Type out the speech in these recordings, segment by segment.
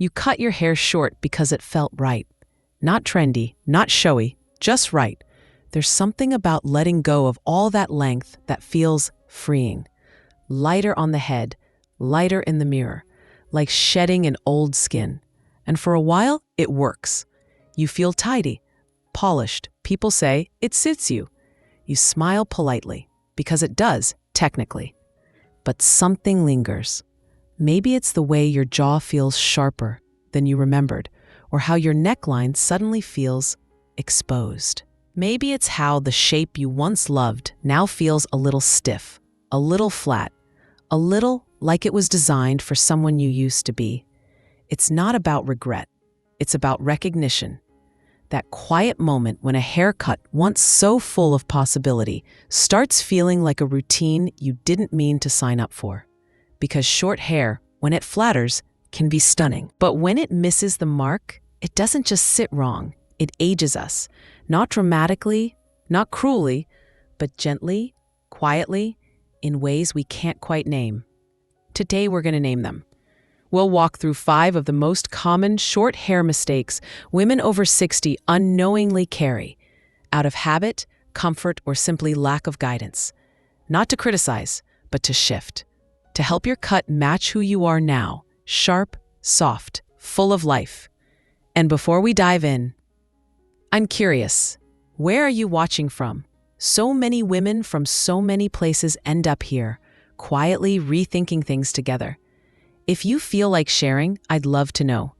You cut your hair short because it felt right. Not trendy, not showy, just right. There's something about letting go of all that length that feels freeing. Lighter on the head, lighter in the mirror, like shedding an old skin. And for a while, it works. You feel tidy, polished. People say it suits you. You smile politely, because it does, technically. But something lingers. Maybe it's the way your jaw feels sharper than you remembered, or how your neckline suddenly feels exposed. Maybe it's how the shape you once loved now feels a little stiff, a little flat, a little like it was designed for someone you used to be. It's not about regret. It's about recognition. That quiet moment when a haircut, once so full of possibility, starts feeling like a routine you didn't mean to sign up for. Because short hair, when it flatters, can be stunning. But when it misses the mark, it doesn't just sit wrong. It ages us. Not dramatically, not cruelly, but gently, quietly, in ways we can't quite name. Today we're going to name them. We'll walk through 5 of the most common short hair mistakes women over 60 unknowingly carry, out of habit, comfort, or simply lack of guidance. Not to criticize, but to shift. To help your cut match who you are now, sharp, soft, full of life. And before we dive in, I'm curious, where are you watching from? So many women from so many places end up here, quietly rethinking things together. If you feel like sharing, I'd love to know.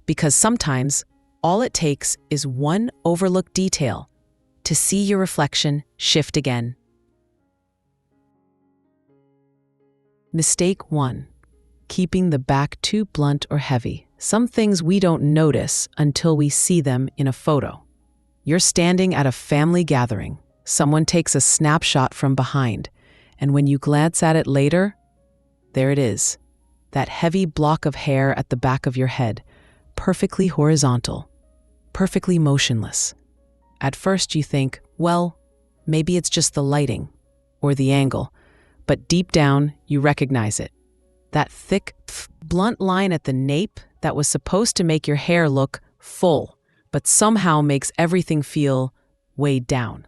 Because sometimes, all it takes is one overlooked detail to see your reflection shift again. Mistake 1. Keeping the back too blunt or heavy. Some things we don't notice until we see them in a photo. You're standing at a family gathering. Someone takes a snapshot from behind, and when you glance at it later, there it is. That heavy block of hair at the back of your head, perfectly horizontal, perfectly motionless. At first you think, well, maybe it's just the lighting or the angle, but deep down you recognize it. That thick, blunt line at the nape that was supposed to make your hair look full, but somehow makes everything feel weighed down.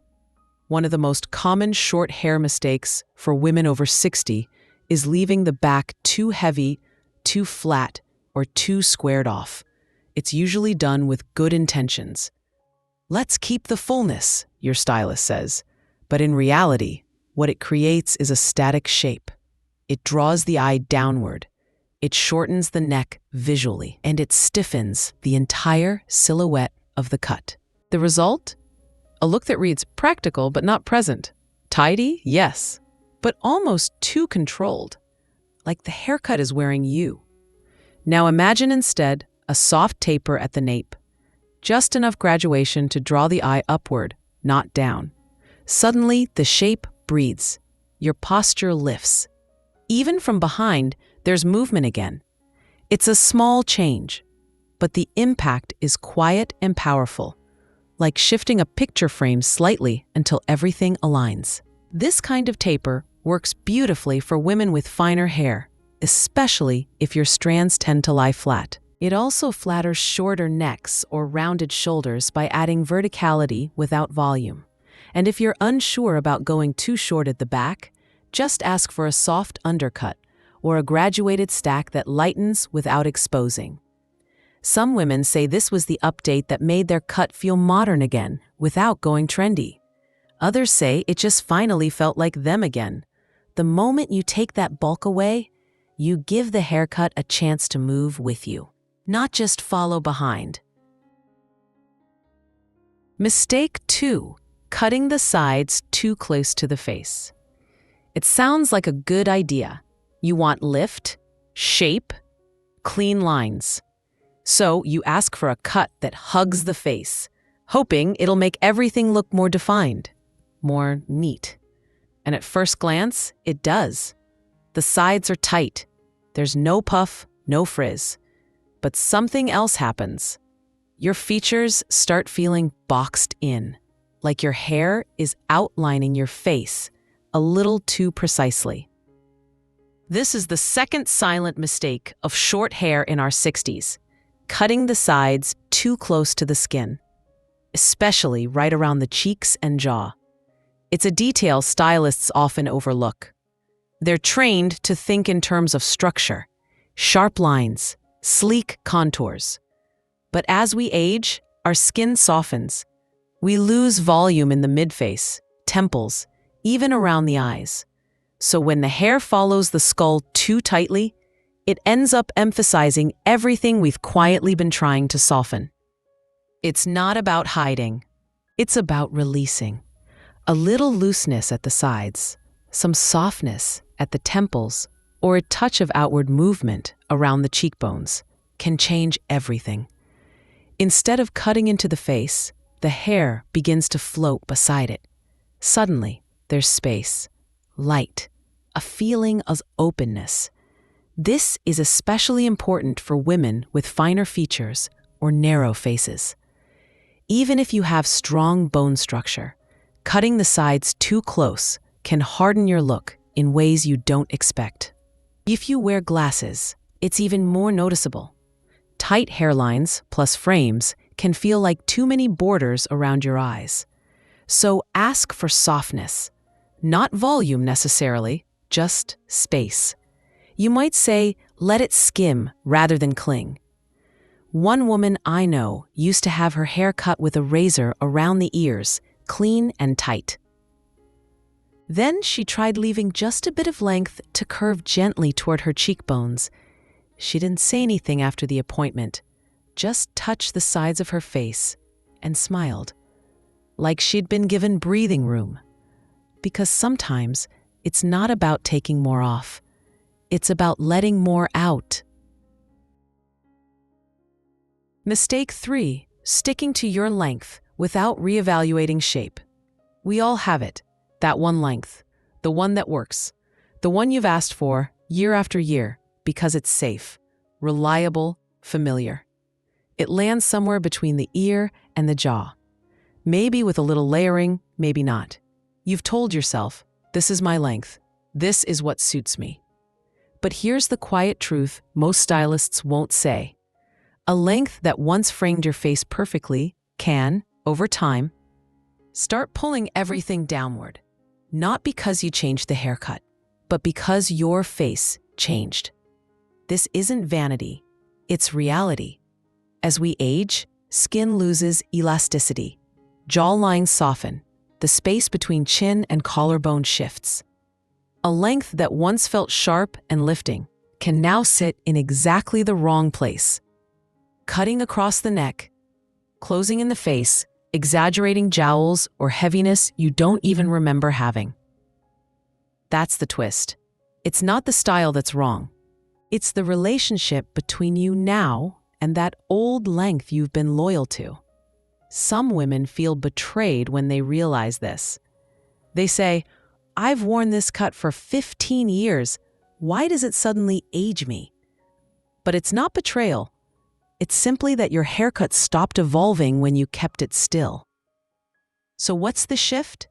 One of the most common short hair mistakes for women over 60 is leaving the back too heavy, too flat, or too squared off. It's usually done with good intentions. Let's keep the fullness, your stylist says. But in reality, what it creates is a static shape. It draws the eye downward. It shortens the neck visually, and it stiffens the entire silhouette of the cut. The result? A look that reads practical but not present. Tidy? Yes. But almost too controlled. Like the haircut is wearing you. Now imagine instead a soft taper at the nape. Just enough graduation to draw the eye upward, not down. Suddenly, the shape breathes. Your posture lifts. Even from behind, there's movement again. It's a small change, but the impact is quiet and powerful, like shifting a picture frame slightly until everything aligns. This kind of taper works beautifully for women with finer hair, especially if your strands tend to lie flat. It also flatters shorter necks or rounded shoulders by adding verticality without volume. And if you're unsure about going too short at the back, just ask for a soft undercut or a graduated stack that lightens without exposing. Some women say this was the update that made their cut feel modern again without going trendy. Others say it just finally felt like them again. The moment you take that bulk away, you give the haircut a chance to move with you, not just follow behind. Mistake 2. Cutting the sides too close to the face. It sounds like a good idea. You want lift, shape, clean lines. So you ask for a cut that hugs the face, hoping it'll make everything look more defined, more neat. And at first glance, it does. The sides are tight. There's no puff, no frizz. But something else happens. Your features start feeling boxed in, like your hair is outlining your face a little too precisely. This is the second silent mistake of short hair in our 60s. cutting the sides too close to the skin, especially right around the cheeks and jaw. It's a detail stylists often overlook. They're trained to think in terms of structure, sharp lines, sleek contours. But as we age, our skin softens. We lose volume in the midface, temples, even around the eyes. So when the hair follows the skull too tightly, it ends up emphasizing everything we've quietly been trying to soften. It's not about hiding. It's about releasing. A little looseness at the sides, some softness at the temples, or a touch of outward movement around the cheekbones can change everything. Instead of cutting into the face, the hair begins to float beside it. Suddenly, there's space, light, a feeling of openness. This is especially important for women with finer features or narrow faces. Even if you have strong bone structure, cutting the sides too close can harden your look in ways you don't expect. If you wear glasses, it's even more noticeable. Tight hairlines plus frames can feel like too many borders around your eyes. So ask for softness, not volume necessarily, just space. You might say, let it skim rather than cling. One woman I know used to have her hair cut with a razor around the ears, clean and tight. Then she tried leaving just a bit of length to curve gently toward her cheekbones. She didn't say anything after the appointment, just touched the sides of her face and smiled, like she'd been given breathing room. Because sometimes it's not about taking more off. It's about letting more out. Mistake 3, sticking to your length without reevaluating shape. We all have it, that one length, the one that works, the one you've asked for year after year because it's safe, reliable, familiar. It lands somewhere between the ear and the jaw. Maybe with a little layering, maybe not. You've told yourself, this is my length, this is what suits me. But here's the quiet truth most stylists won't say. A length that once framed your face perfectly can, over time, start pulling everything downward. Not because you changed the haircut, but because your face changed. This isn't vanity, it's reality. As we age, skin loses elasticity. Jawlines soften. The space between chin and collarbone shifts. A length that once felt sharp and lifting can now sit in exactly the wrong place. Cutting across the neck, closing in the face, exaggerating jowls or heaviness you don't even remember having. That's the twist. It's not the style that's wrong. It's the relationship between you now and that old length you've been loyal to. Some women feel betrayed when they realize this. They say, I've worn this cut for 15 years. Why does it suddenly age me? But it's not betrayal. It's simply that your haircut stopped evolving when you kept it still. So what's the shift?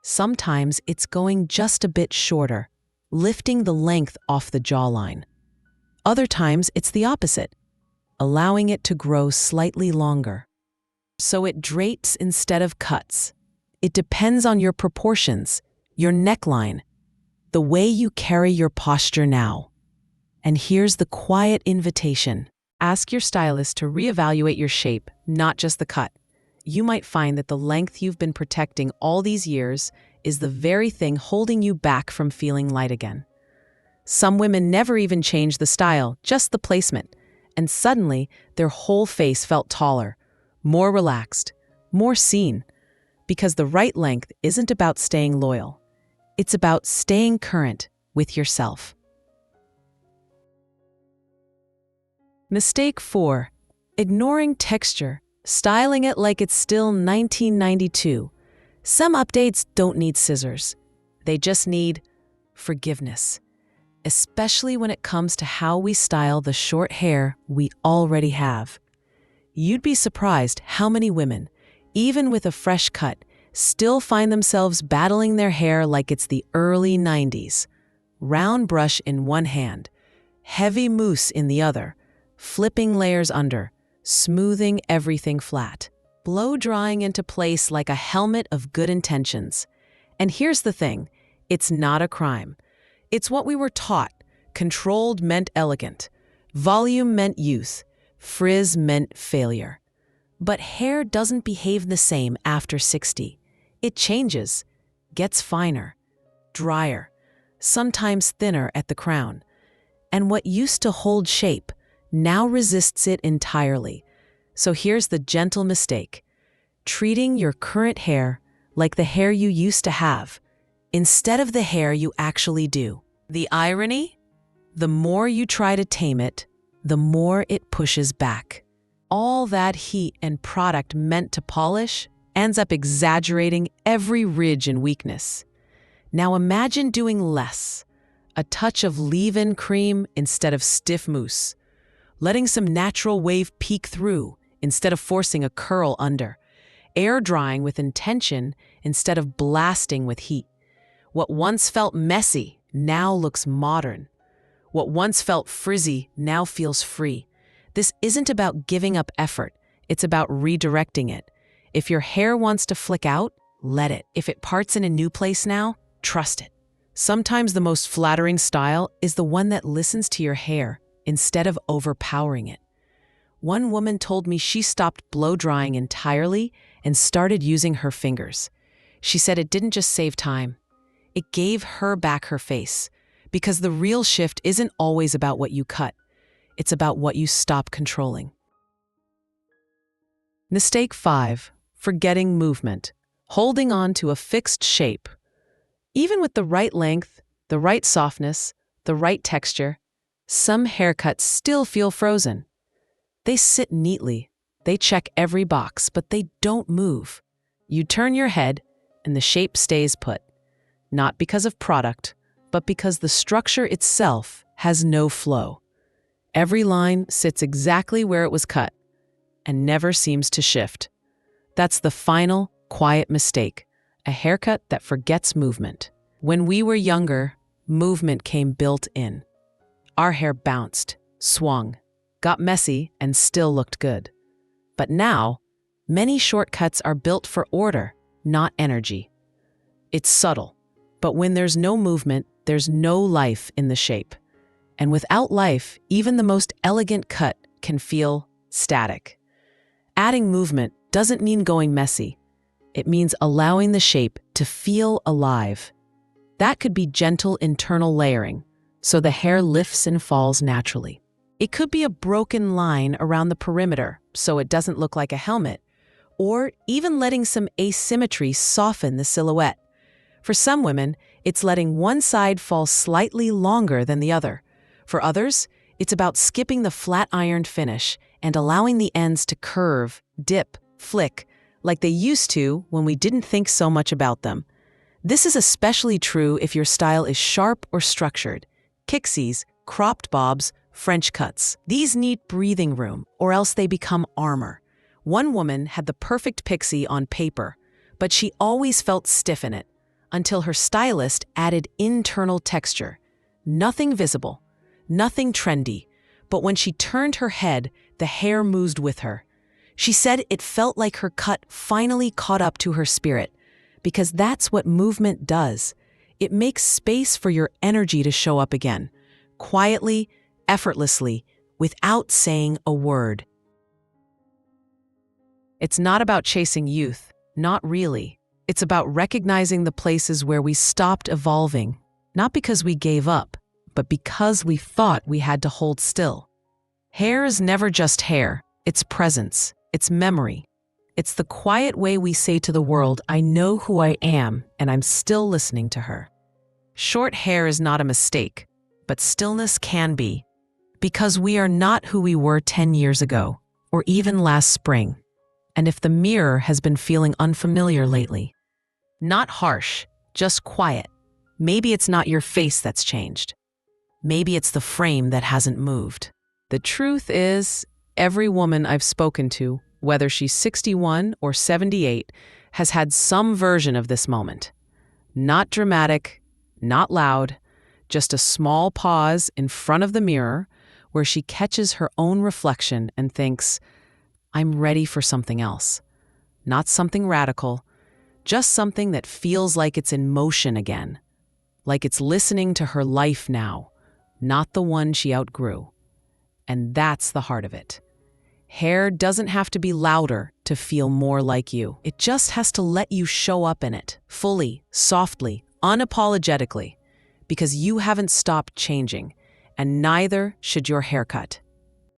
Sometimes it's going just a bit shorter, lifting the length off the jawline. Other times it's the opposite, allowing it to grow slightly longer. So it drapes instead of cuts. It depends on your proportions, your neckline, the way you carry your posture now. And here's the quiet invitation. Ask your stylist to reevaluate your shape, not just the cut. You might find that the length you've been protecting all these years is the very thing holding you back from feeling light again. Some women never even changed the style, just the placement, and suddenly their whole face felt taller, more relaxed, more seen, because the right length isn't about staying loyal. It's about staying current with yourself. Mistake 4, ignoring texture, styling it like it's still 1992. Some updates don't need scissors. They just need forgiveness, especially when it comes to how we style the short hair we already have. You'd be surprised how many women, even with a fresh cut, still find themselves battling their hair like it's the early 90s. Round brush in one hand, heavy mousse in the other, flipping layers under, smoothing everything flat, blow-drying into place like a helmet of good intentions. And here's the thing, it's not a crime. It's what we were taught. Controlled meant elegant. Volume meant youth. Frizz meant failure. But hair doesn't behave the same after 60. It changes, gets finer, drier, sometimes thinner at the crown. And what used to hold shape now resists it entirely. So here's the gentle mistake. Treating your current hair like the hair you used to have, instead of the hair you actually do. The irony? The more you try to tame it, the more it pushes back. All that heat and product meant to polish ends up exaggerating every ridge and weakness. Now imagine doing less. A touch of leave-in cream instead of stiff mousse. Letting some natural wave peek through instead of forcing a curl under. Air drying with intention instead of blasting with heat. What once felt messy now looks modern. What once felt frizzy now feels free. This isn't about giving up effort. It's about redirecting it. If your hair wants to flick out, let it. If it parts in a new place now, trust it. Sometimes the most flattering style is the one that listens to your hair instead of overpowering it. One woman told me she stopped blow-drying entirely and started using her fingers. She said it didn't just save time. It gave her back her face. Because the real shift isn't always about what you cut. It's about what you stop controlling. Mistake 5. Forgetting movement. Holding on to a fixed shape. Even with the right length, the right softness, the right texture, some haircuts still feel frozen. They sit neatly, they check every box, but they don't move. You turn your head, and the shape stays put. Not because of product, but because the structure itself has no flow. Every line sits exactly where it was cut and never seems to shift. That's the final, quiet mistake, a haircut that forgets movement. When we were younger, movement came built in. Our hair bounced, swung, got messy, and still looked good. But now, many shortcuts are built for order, not energy. It's subtle, but when there's no movement, there's no life in the shape. And without life, even the most elegant cut can feel static. Adding movement doesn't mean going messy. It means allowing the shape to feel alive. That could be gentle internal layering, so the hair lifts and falls naturally. It could be a broken line around the perimeter, so it doesn't look like a helmet, or even letting some asymmetry soften the silhouette. For some women, it's letting one side fall slightly longer than the other. For others, it's about skipping the flat-ironed finish and allowing the ends to curve, dip, flick, like they used to when we didn't think so much about them. This is especially true if your style is sharp or structured. Kixies, cropped bobs, French cuts. These need breathing room, or else they become armor. One woman had the perfect pixie on paper, but she always felt stiff in it, until her stylist added internal texture. Nothing visible, nothing trendy, but when she turned her head, the hair moved with her. She said it felt like her cut finally caught up to her spirit, because that's what movement does. It makes space for your energy to show up again, quietly, effortlessly, without saying a word. It's not about chasing youth, not really. It's about recognizing the places where we stopped evolving, not because we gave up, but because we thought we had to hold still. Hair is never just hair. It's presence. It's memory. It's the quiet way we say to the world, I know who I am, and I'm still listening to her. Short hair is not a mistake, but stillness can be, because we are not who we were 10 years ago, or even last spring. And if the mirror has been feeling unfamiliar lately, not harsh, just quiet, maybe it's not your face that's changed. Maybe it's the frame that hasn't moved. The truth is, every woman I've spoken to, whether she's 61 or 78, has had some version of this moment. Not dramatic, not loud, just a small pause in front of the mirror where she catches her own reflection and thinks, I'm ready for something else. Not something radical, just something that feels like it's in motion again, like it's listening to her life now, not the one she outgrew. And that's the heart of it. Hair doesn't have to be louder to feel more like you. It just has to let you show up in it, fully, softly, unapologetically, because you haven't stopped changing, and neither should your haircut.